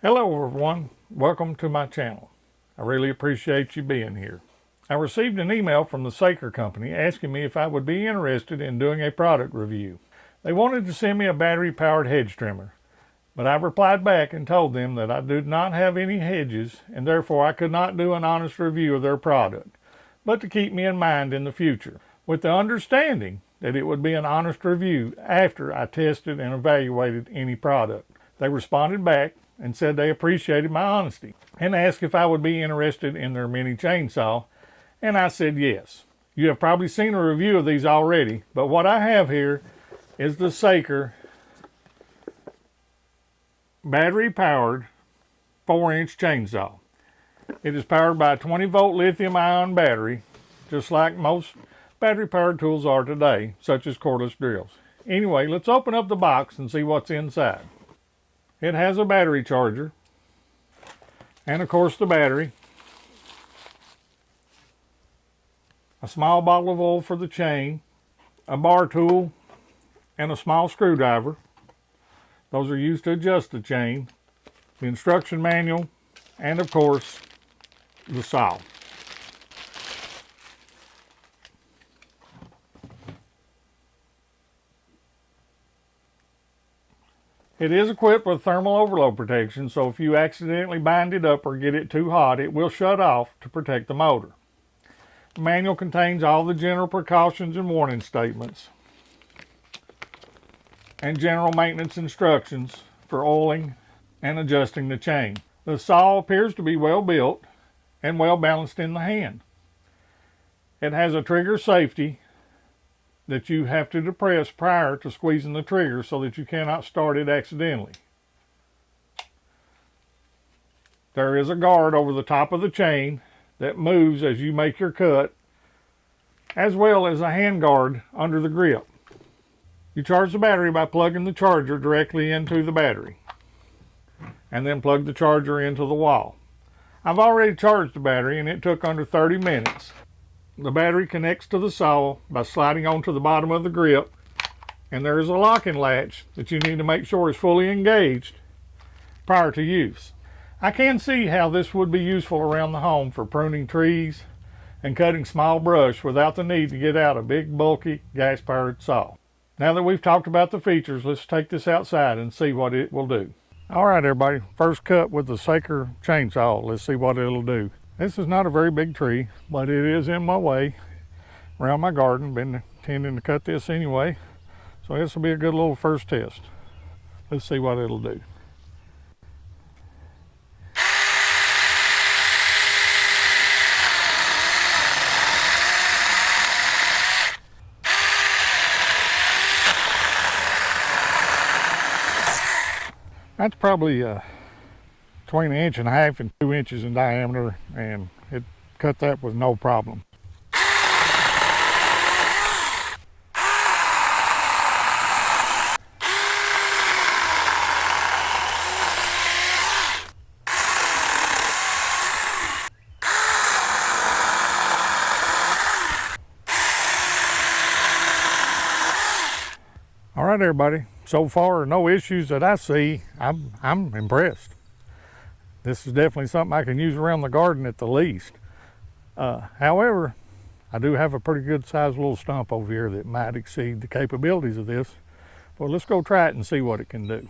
Hello everyone, welcome to my channel. I really appreciate you being here. I received an email from the Saker company asking me if I would be interested in doing a product review. They wanted to send me a battery-powered hedge trimmer, but I replied back and told them that I did not have any hedges and therefore I could not do an honest review of their product, but to keep me in mind in the future, with the understanding that it would be an honest review after I tested and evaluated any product. They responded back and said they appreciated my honesty and asked if I would be interested in their mini chainsaw, and I said yes. You have probably seen a review of these already, but what I have here is the Saker battery-powered 4-inch chainsaw. It is powered by a 20-volt lithium-ion battery, just like most battery-powered tools are today, such as cordless drills. Anyway, let's open up the box and see what's inside. It has a battery charger, and of course the battery, a small bottle of oil for the chain, a bar tool, and a small screwdriver. Those are used to adjust the chain, the instruction manual, and of course the saw. It is equipped with thermal overload protection, so if you accidentally bind it up or get it too hot, it will shut off to protect the motor. The manual contains all the general precautions and warning statements and general maintenance instructions for oiling and adjusting the chain. The saw appears to be well built and well balanced in the hand. It has a trigger safety that you have to depress prior to squeezing the trigger so that you cannot start it accidentally. There is a guard over the top of the chain that moves as you make your cut, as well as a hand guard under the grip. You charge the battery by plugging the charger directly into the battery and then plug the charger into the wall. I've already charged the battery and it took under 30 minutes. The battery connects to the saw by sliding onto the bottom of the grip, and there is a locking latch that you need to make sure is fully engaged prior to use. I can see how this would be useful around the home for pruning trees and cutting small brush without the need to get out a big bulky gas-powered saw. Now that we've talked about the features, let's take this outside and see what it will do. Alright everybody, first cut with the Saker chainsaw. Let's see what it'll do. This is not a very big tree, but it is in my way around my garden. Been intending to cut this anyway, so this will be a good little first test. Let's see what it'll do. That's probably between 1.5 inches and 2 inches in diameter, and it cut that with no problem. All right, everybody. So far, no issues that I see. I'm impressed. This is definitely something I can use around the garden at the least. However, I do have a pretty good sized little stump over here that might exceed the capabilities of this. But let's go try it and see what it can do.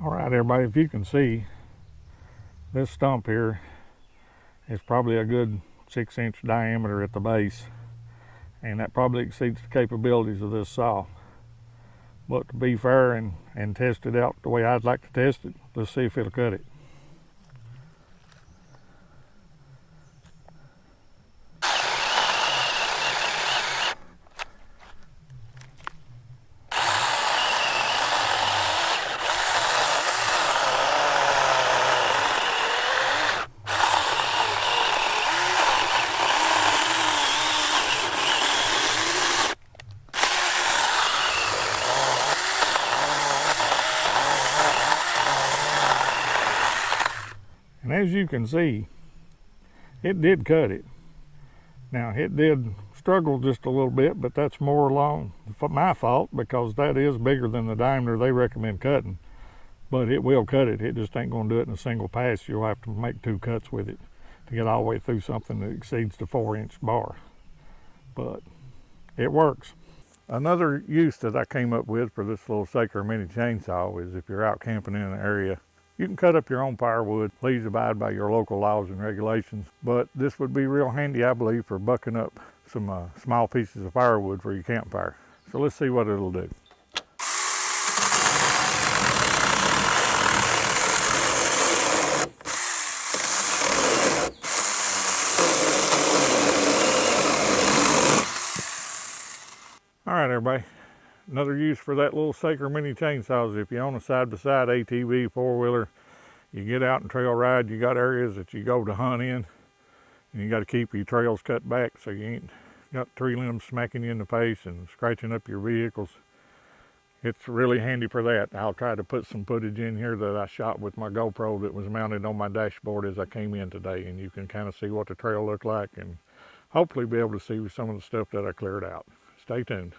All right, everybody, if you can see, this stump here is probably a good 6-inch diameter at the base. And that probably exceeds the capabilities of this saw. But to be fair and test it out the way I'd like to test it, let's see if it'll cut it. And as you can see, it did cut it. Now, it did struggle just a little bit, but that's more along my fault because that is bigger than the diameter they recommend cutting. but it will cut it. It just ain't going to do it in a single pass. You'll have to make 2 cuts with it to get all the way through something that exceeds the 4-inch bar. But it works. Another use that I came up with for this little Saker mini chainsaw is if you're out camping in an area, you can cut up your own firewood. Please abide by your local laws and regulations. But this would be real handy, I believe, for bucking up some small pieces of firewood for your campfire. So let's see what it'll do. All right, everybody. Another use for that little Saker mini chainsaw is if you own a side-by-side ATV, 4-wheeler, you get out and trail ride, you got areas that you go to hunt in, and you got to keep your trails cut back so you ain't got tree limbs smacking you in the face and scratching up your vehicles. It's really handy for that. I'll try to put some footage in here that I shot with my GoPro that was mounted on my dashboard as I came in today, and you can kind of see what the trail looked like and hopefully be able to see some of the stuff that I cleared out. Stay tuned.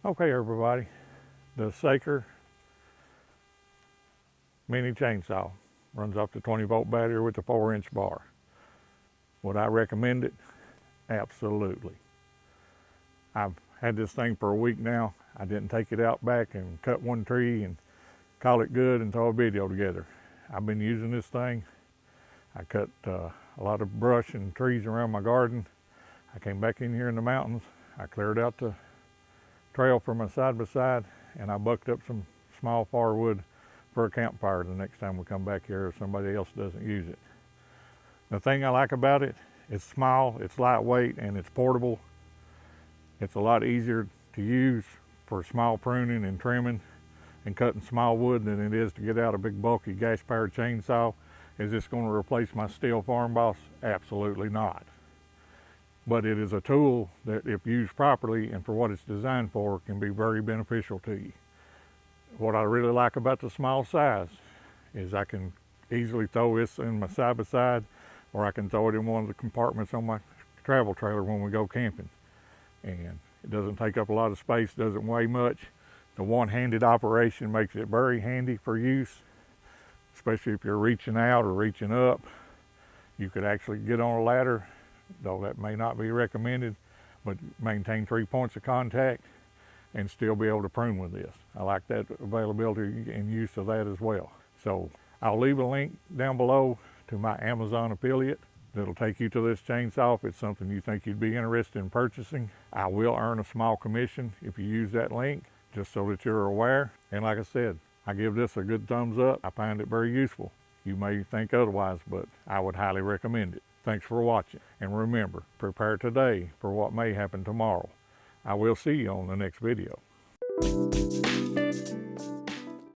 Okay, everybody, the Saker mini chainsaw runs off the 20-volt battery with the 4-inch bar. Would I recommend it? Absolutely. I've had this thing for a week now. I didn't take it out back and cut one tree and call it good and throw a video together. I've been using this thing. I cut a lot of brush and trees around my garden. I came back in here in the mountains. I cleared out the trail for my side-by-side, and I bucked up some small firewood for a campfire the next time we come back here if somebody else doesn't use it. The thing I like about it, it's small, it's lightweight, and it's portable. It's a lot easier to use for small pruning and trimming and cutting small wood than it is to get out a big bulky gas-powered chainsaw. Is this going to replace my steel farm boss? Absolutely not. But it is a tool that, if used properly and for what it's designed for, can be very beneficial to you. What I really like about the small size is I can easily throw this in my side-by-side, or I can throw it in one of the compartments on my travel trailer when we go camping. And it doesn't take up a lot of space, doesn't weigh much. The one-handed operation makes it very handy for use, especially if you're reaching out or reaching up. You could actually get on a ladder, though that may not be recommended, but maintain 3 points of contact and still be able to prune with this. I like that availability and use of that as well. So I'll leave a link down below to my Amazon affiliate that'll take you to this chainsaw if it's something you think you'd be interested in purchasing. I will earn a small commission if you use that link, just so that you're aware. And like I said, I give this a good thumbs up. I find it very useful. You may think otherwise, but I would highly recommend it. Thanks for watching, and remember, prepare today for what may happen tomorrow. I will see you on the next video.